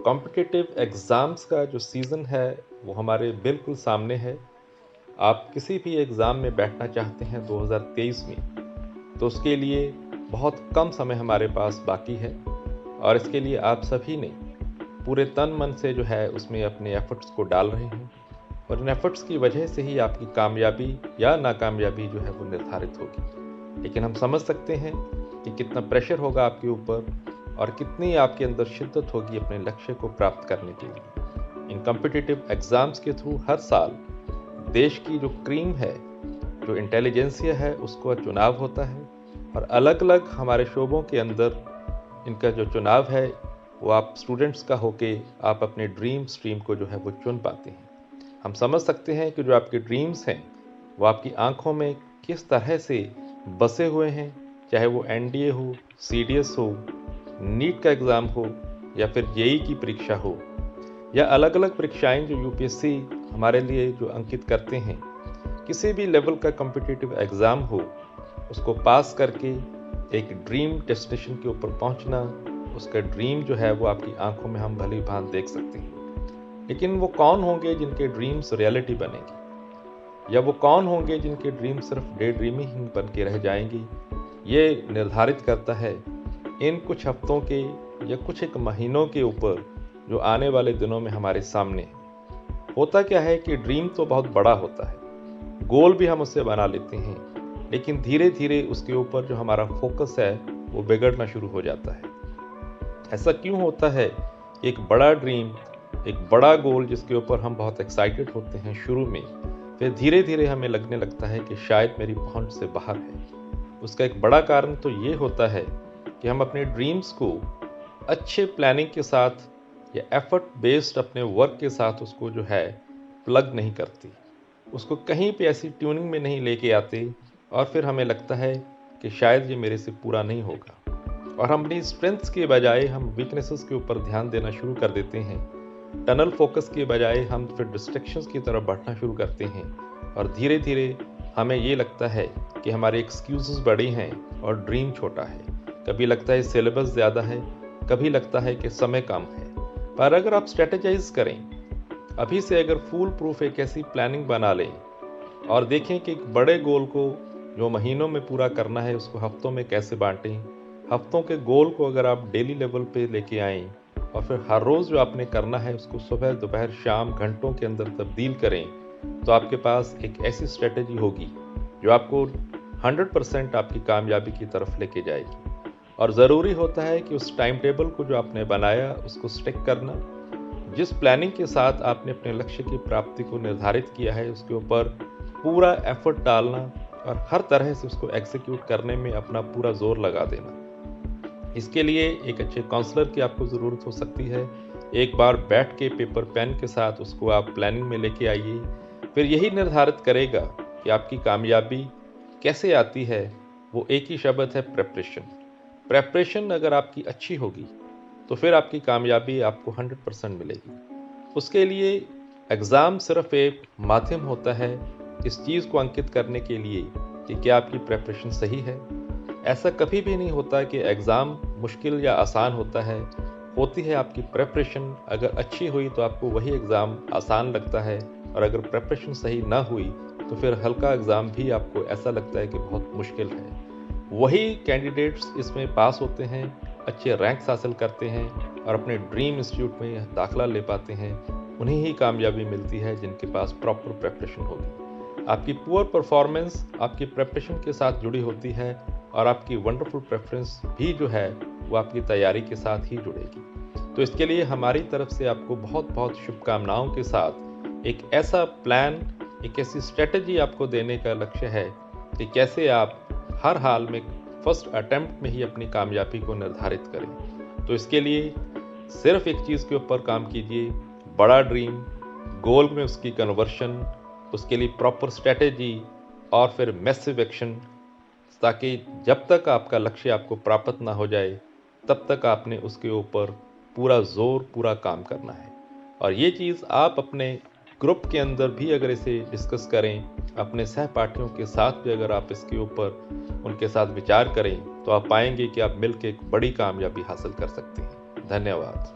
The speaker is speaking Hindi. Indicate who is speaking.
Speaker 1: कॉम्पिटिटिव एग्ज़ाम्स का जो सीज़न है वो हमारे बिल्कुल सामने है। आप किसी भी एग्ज़ाम में बैठना चाहते हैं 2023 में, तो उसके लिए बहुत कम समय हमारे पास बाकी है और इसके लिए आप सभी ने पूरे तन मन से जो है उसमें अपने एफ़र्ट्स को डाल रहे हैं और इन एफ़र्ट्स की वजह से ही आपकी कामयाबी या नाकामयाबी जो है वो निर्धारित होगी। लेकिन हम समझ सकते हैं कि कितना प्रेशर होगा आपके ऊपर और कितनी आपके अंदर शिद्दत होगी अपने लक्ष्य को प्राप्त करने के लिए। इन कॉम्पिटिटिव एग्ज़ाम्स के थ्रू हर साल देश की जो क्रीम है, जो इंटेलिजेंसिया है, उसका चुनाव होता है और अलग-अलग हमारे शोबों के अंदर इनका जो चुनाव है वो आप स्टूडेंट्स का होके आप अपने ड्रीम स्ट्रीम को जो है वो चुन पाते हैं। हम समझ सकते हैं कि जो आपके ड्रीम्स हैं वो आपकी आंखों में किस तरह से बसे हुए हैं, चाहे वो एनडीए हो, सीडीएस हो, नीट का एग्ज़ाम हो या फिर जेईई की परीक्षा हो या अलग-अलग परीक्षाएं जो यूपीएससी हमारे लिए जो अंकित करते हैं। किसी भी लेवल का कॉम्पिटिटिव एग्ज़ाम हो, उसको पास करके एक ड्रीम डेस्टिनेशन के ऊपर पहुंचना, उसका ड्रीम जो है वो आपकी आंखों में हम भली भांति देख सकते हैं। लेकिन वो कौन होंगे जिनके ड्रीम्स रियलिटी बनेंगे, या वो कौन होंगे जिनके ड्रीम सिर्फ डे ड्रीमिंग ही बन के रह जाएंगी, ये निर्धारित करता है इन कुछ हफ्तों के या कुछ एक महीनों के ऊपर जो आने वाले दिनों में हमारे सामने है। होता क्या है कि ड्रीम तो बहुत बड़ा होता है, गोल भी हम उससे बना लेते हैं, लेकिन धीरे धीरे उसके ऊपर जो हमारा फोकस है वो बिगड़ना शुरू हो जाता है। ऐसा क्यों होता है? एक बड़ा ड्रीम, एक बड़ा गोल जिसके ऊपर हम बहुत एक्साइटेड होते हैं शुरू में, फिर धीरे धीरे हमें लगने लगता है कि शायद मेरी पहुंच से बाहर है। उसका एक बड़ा कारण तो ये होता है कि हम अपने ड्रीम्स को अच्छे प्लानिंग के साथ या एफर्ट बेस्ड अपने वर्क के साथ उसको जो है प्लग नहीं करते, उसको कहीं पे ऐसी ट्यूनिंग में नहीं लेके आते और फिर हमें लगता है कि शायद ये मेरे से पूरा नहीं होगा और हम अपनी स्ट्रेंथ्स के बजाय हम वीकनेसेस के ऊपर ध्यान देना शुरू कर देते हैं। टनल फोकस के बजाय हम फिर डिस्ट्रैक्शंस की तरफ बढ़ना शुरू करते हैं और धीरे धीरे हमें ये लगता है कि हमारे एक्सक्यूजेस बड़े हैं और ड्रीम छोटा है। कभी लगता है सिलेबस ज़्यादा है, कभी लगता है कि समय कम है। पर अगर आप स्ट्रेटेजाइज करें, अभी से अगर फूल प्रूफ एक ऐसी प्लानिंग बना लें और देखें कि एक बड़े गोल को जो महीनों में पूरा करना है उसको हफ्तों में कैसे बांटें, हफ्तों के गोल को अगर आप डेली लेवल पे लेके आएँ और फिर हर रोज़ जो आपने करना है उसको सुबह दोपहर शाम घंटों के अंदर तब्दील करें, तो आपके पास एक ऐसी स्ट्रेटेजी होगी जो आपको 100% आपकी कामयाबी की तरफ लेके जाएगी। और ज़रूरी होता है कि उस टाइम टेबल को जो आपने बनाया उसको स्टिक करना, जिस प्लानिंग के साथ आपने अपने लक्ष्य की प्राप्ति को निर्धारित किया है उसके ऊपर पूरा एफर्ट डालना और हर तरह से उसको एग्जीक्यूट करने में अपना पूरा जोर लगा देना। इसके लिए एक अच्छे काउंसलर की आपको ज़रूरत हो सकती है। एक बार बैठ के पेपर पेन के साथ उसको आप प्लानिंग में लेके आइए, फिर यही निर्धारित करेगा कि आपकी कामयाबी कैसे आती है। वो एक ही शब्द है, प्रेपरेशन। प्रेपरेशन अगर आपकी अच्छी होगी तो फिर आपकी कामयाबी आपको 100% मिलेगी। उसके लिए एग्ज़ाम सिर्फ एक माध्यम होता है इस चीज़ को अंकित करने के लिए कि क्या आपकी प्रेपरेशन सही है। ऐसा कभी भी नहीं होता कि एग्ज़ाम मुश्किल या आसान होता है, होती है आपकी प्रेपरेशन। अगर अच्छी हुई तो आपको वही एग्ज़ाम आसान लगता है और अगर प्रेपरेशन सही ना हुई तो फिर हल्का एग्ज़ाम भी आपको ऐसा लगता है कि बहुत मुश्किल है। वही कैंडिडेट्स इसमें पास होते हैं, अच्छे रैंक्स हासिल करते हैं और अपने ड्रीम इंस्टीट्यूट में दाखिला ले पाते हैं। उन्हें ही कामयाबी मिलती है जिनके पास प्रॉपर प्रेपरेशन होगी। आपकी पुअर परफॉर्मेंस आपकी प्रेपरेशन के साथ जुड़ी होती है और आपकी वंडरफुल प्रेफरेंस भी जो है वो आपकी तैयारी के साथ ही जुड़ेगी। तो इसके लिए हमारी तरफ से आपको बहुत बहुत शुभकामनाओं के साथ एक ऐसा प्लान, एक ऐसी स्ट्रेटजी आपको देने का लक्ष्य है कि कैसे आप हर हाल में फर्स्ट अटेम्प्ट में ही अपनी कामयाबी को निर्धारित करें। तो इसके लिए सिर्फ एक चीज़ के ऊपर काम कीजिए, बड़ा ड्रीम, गोल में उसकी कन्वर्शन, उसके लिए प्रॉपर स्ट्रेटेजी और फिर मैसिव एक्शन, ताकि जब तक आपका लक्ष्य आपको प्राप्त ना हो जाए तब तक आपने उसके ऊपर पूरा जोर, पूरा काम करना है। और ये चीज़ आप अपने ग्रुप के अंदर भी अगर इसे डिस्कस करें, अपने सहपाठियों के साथ भी अगर आप इसके ऊपर उनके साथ विचार करें, तो आप पाएंगे कि आप मिलकर एक बड़ी कामयाबी हासिल कर सकते हैं। धन्यवाद।